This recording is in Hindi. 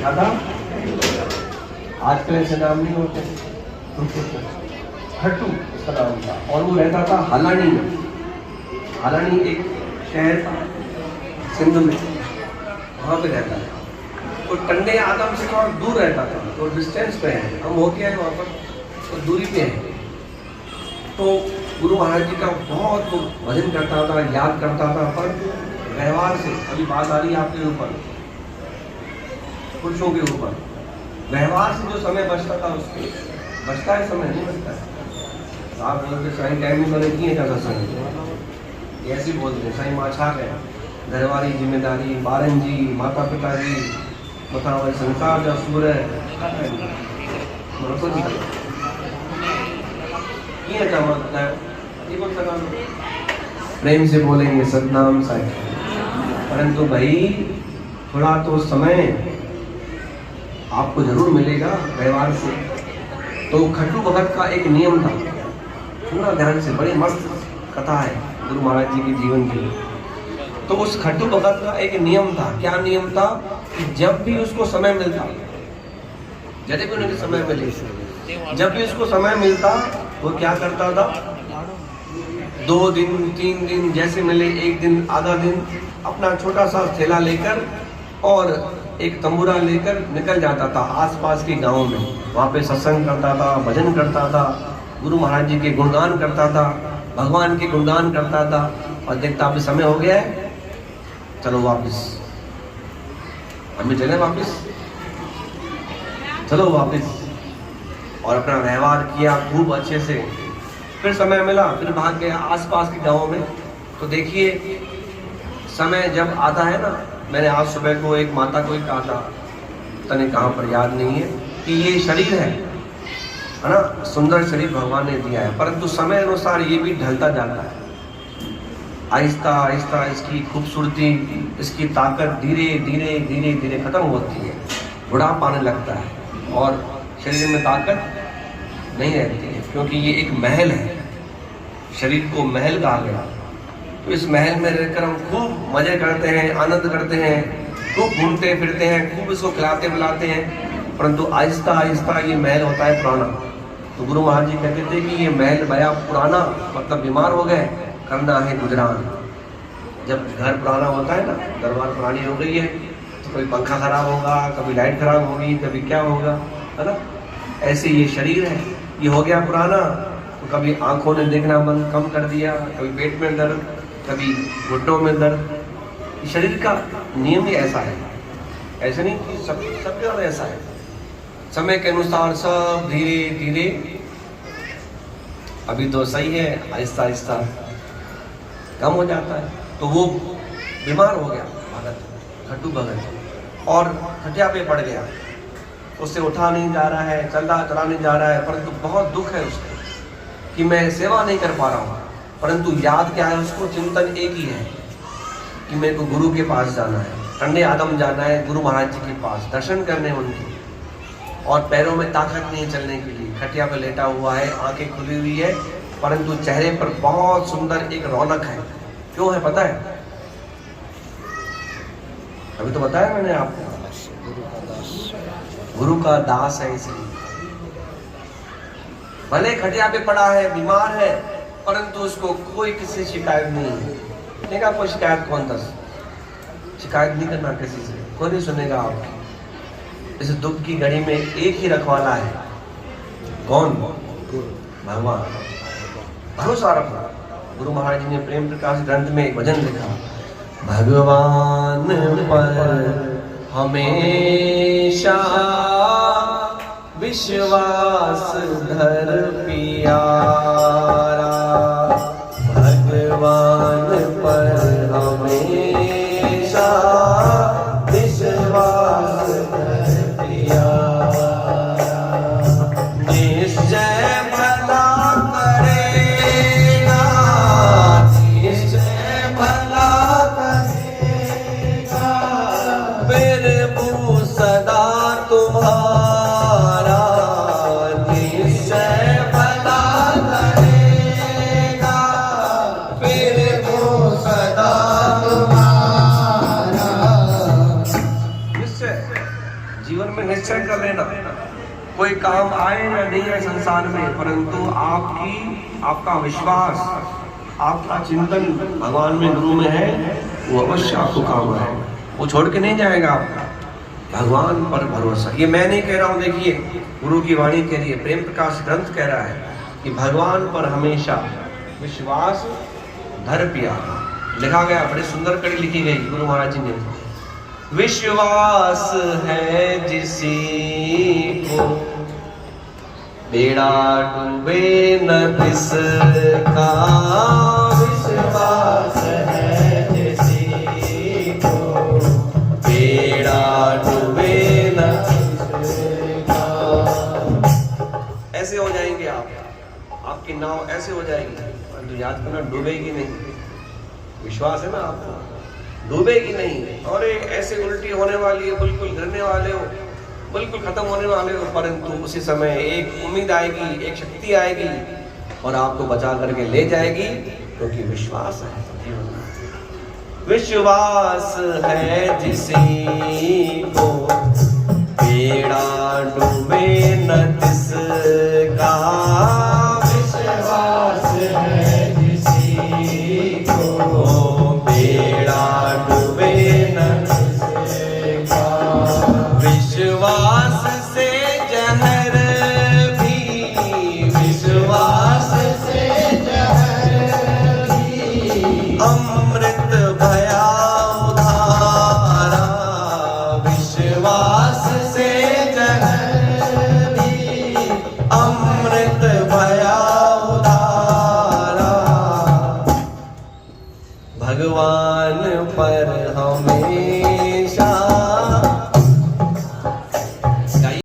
क्या था? आजकल ऐसे नाम नहीं होते। खट्टू उसका नाम था और वो रहता था हलानी में। हलानी एक शहर था सिंध में, वहाँ पे रहता था। तो टंडे आदम से थोड़ा दूर रहता था, तो डिस्टेंस पे है, हम होके आए वहाँ पर, तो दूरी पे है। तो गुरु महाराज जी का बहुत भजन करता था, याद करता था, पर व्यवहार से, अभी बात आ रही है आपके ऊपर, पुरुषों के ऊपर, व्यवहार से जो समय बचता था उसके, बचता है समय नहीं बचता है। आप बोलते साईं टाइम में मैंने किए था सत्संग, ऐसे ही बोलते हैं साईं माँ छा गए, घरवारी जिम्मेदारी, बारन जी, माता पिता जी, मथा वही संसार जा सूर है, प्रेम से बोलेंगे सतनाम साईं। परंतु भाई थोड़ा तो समय आपको जरूर मिलेगा व्यवहार से। तो खट्टू भगत का एक नियम था, पूरा ध्यान से, बड़ी मस्त कथा है गुरु महाराज जी के जीवन की। तो उस खट्टू भगत का एक नियम था। क्या नियम था? कि जब भी उसको समय मिलता, जब भी उन्हें समय मिले, जब भी उसको समय मिलता, वो क्या करता था? 2 दिन 3 दिन जैसे मिले, 1 दिन आधा दिन, अपना छोटा सा थैला लेकर और एक तंबूरा लेकर निकल जाता था आसपास के गांव में। वहाँ पे सत्संग करता था, भजन करता था, गुरु महाराज जी के गुणगान करता था, भगवान के गुणगान करता था। और देखता अभी समय हो गया है, चलो वापिस, हमें चले वापिस, चलो वापिस। और अपना व्यवहार किया खूब अच्छे से। फिर समय मिला, फिर भाग गया आसपास के गाँव में। तो देखिए समय जब आता है ना, मैंने आज सुबह को एक माता को ही कहा था, पता नहीं कहाँ पर, याद नहीं है, कि ये शरीर है ना, सुंदर शरीर भगवान ने दिया है, परंतु समय अनुसार ये भी ढलता जाता है। आहिस्ता आहिस्ता इसकी खूबसूरती, इसकी ताकत धीरे धीरे धीरे धीरे खत्म होती है, बुढ़ापा आने लगता है और शरीर में ताकत नहीं रहती है, क्योंकि ये एक महल है। शरीर को महल कहा गया। तो इस महल में रहकर हम खूब मजे करते हैं, आनंद करते हैं, खूब घूमते फिरते हैं, खूब इसको खिलाते पिलाते हैं, परंतु आहिस्ता आहिस्ता ये महल होता है पुराना। तो गुरु महाराज जी कहते थे कि ये महल भया पुराना, मतलब बीमार हो गए, करना है गुजरान। जब घर पुराना होता है ना, दरबार पुरानी हो गई है, तो कभी पंखा खराब होगा, कभी लाइट खराब होगी, कभी क्या होगा, है ना। ऐसे ये शरीर है, ये हो गया पुराना, तो कभी आंखों ने देखना मन कम कर दिया, कभी पेट में दर्द, कभी घुटनों में दर्द। शरीर का नियम ही ऐसा है, ऐसे नहीं कि सब जगह ऐसा है। समय के अनुसार सब धीरे धीरे, अभी तो सही है, आहिस्ता आहिस्ता कम हो जाता है। तो वो बीमार हो गया भगत, खट्टू भगत, और खटिया पे पड़ गया, उससे उठा नहीं जा रहा है, चला नहीं जा रहा है, परंतु बहुत दुख है उसको कि मैं सेवा नहीं कर पा रहा हूँ। परंतु याद क्या है उसको? चिंतन एक ही है कि मेरे को गुरु के पास जाना है, टंडे आदम जाना है, गुरु महाराज जी के पास दर्शन करने उनके। और पैरों में ताकत नहीं चलने के लिए, खटिया पर लेटा हुआ है, आंखें खुली हुई है, परंतु चेहरे पर बहुत सुंदर एक रौनक है। क्यों है पता है? अभी तो बताया मैंने आपको, गुरु का दास है। इसलिए भले खटिया पे पड़ा है, बीमार है, परंतु उसको कोई किसी शिकायत नहीं है। देखा कोई शिकायत कौन था? शिकायत नहीं करना किसी से, कोई नहीं सुनेगा आपकी। इस दुख की घड़ी में एक ही रखवाला है, कौन? भगवान। भरोसा रखना। गुरु महाराज जी ने प्रेम प्रकाश ग्रंथ में एक भजन लिखा, भगवान पर हमेशा विश्वास धर पियारा, भगवान पर हमेशा विश्वास धर पियारा, निश्चय भला करेगा, निश्चय भला करेगा, फिर वो सदा तुम्हारा, निश्चय भला जीवन में निश्चय कर लेना, कोई काम आए या नहीं आए संसार में, परंतु आपका विश्वास, आपका चिंतन भगवान में, गुरु में है, वो अवश्य आपको काम आए, वो छोड़ के नहीं जाएगा आपका। भगवान पर भरोसा, ये मैं नहीं कह रहा हूँ, देखिए गुरु की वाणी कह रही है, प्रेम प्रकाश ग्रंथ कह रहा है कि भगवान पर हमेशा विश्वास धर पिया। लिखा गया, बड़ी सुंदर कड़ी लिखी गई गुरु महाराज जी ने, विश्वास है जिसी को बेड़ा डूबे न तिसका, विश्वास है जिसी को बेड़ा डूबे न तिसका। ऐसे हो जाएंगे आप, आपकी नाव ऐसे हो जाएगी, परंतु याद करना डूबेगी नहीं। विश्वास है ना आपको, डूबेगी नहीं। और ऐसे उल्टी होने वाली है, बिल्कुल गिरने वाले हो, बिल्कुल खत्म होने वाले हो, परंतु उसी समय एक उम्मीद आएगी, एक शक्ति आएगी और आपको बचा करके ले जाएगी, क्योंकि विश्वास है जीवन में। विश्वास है जिसी को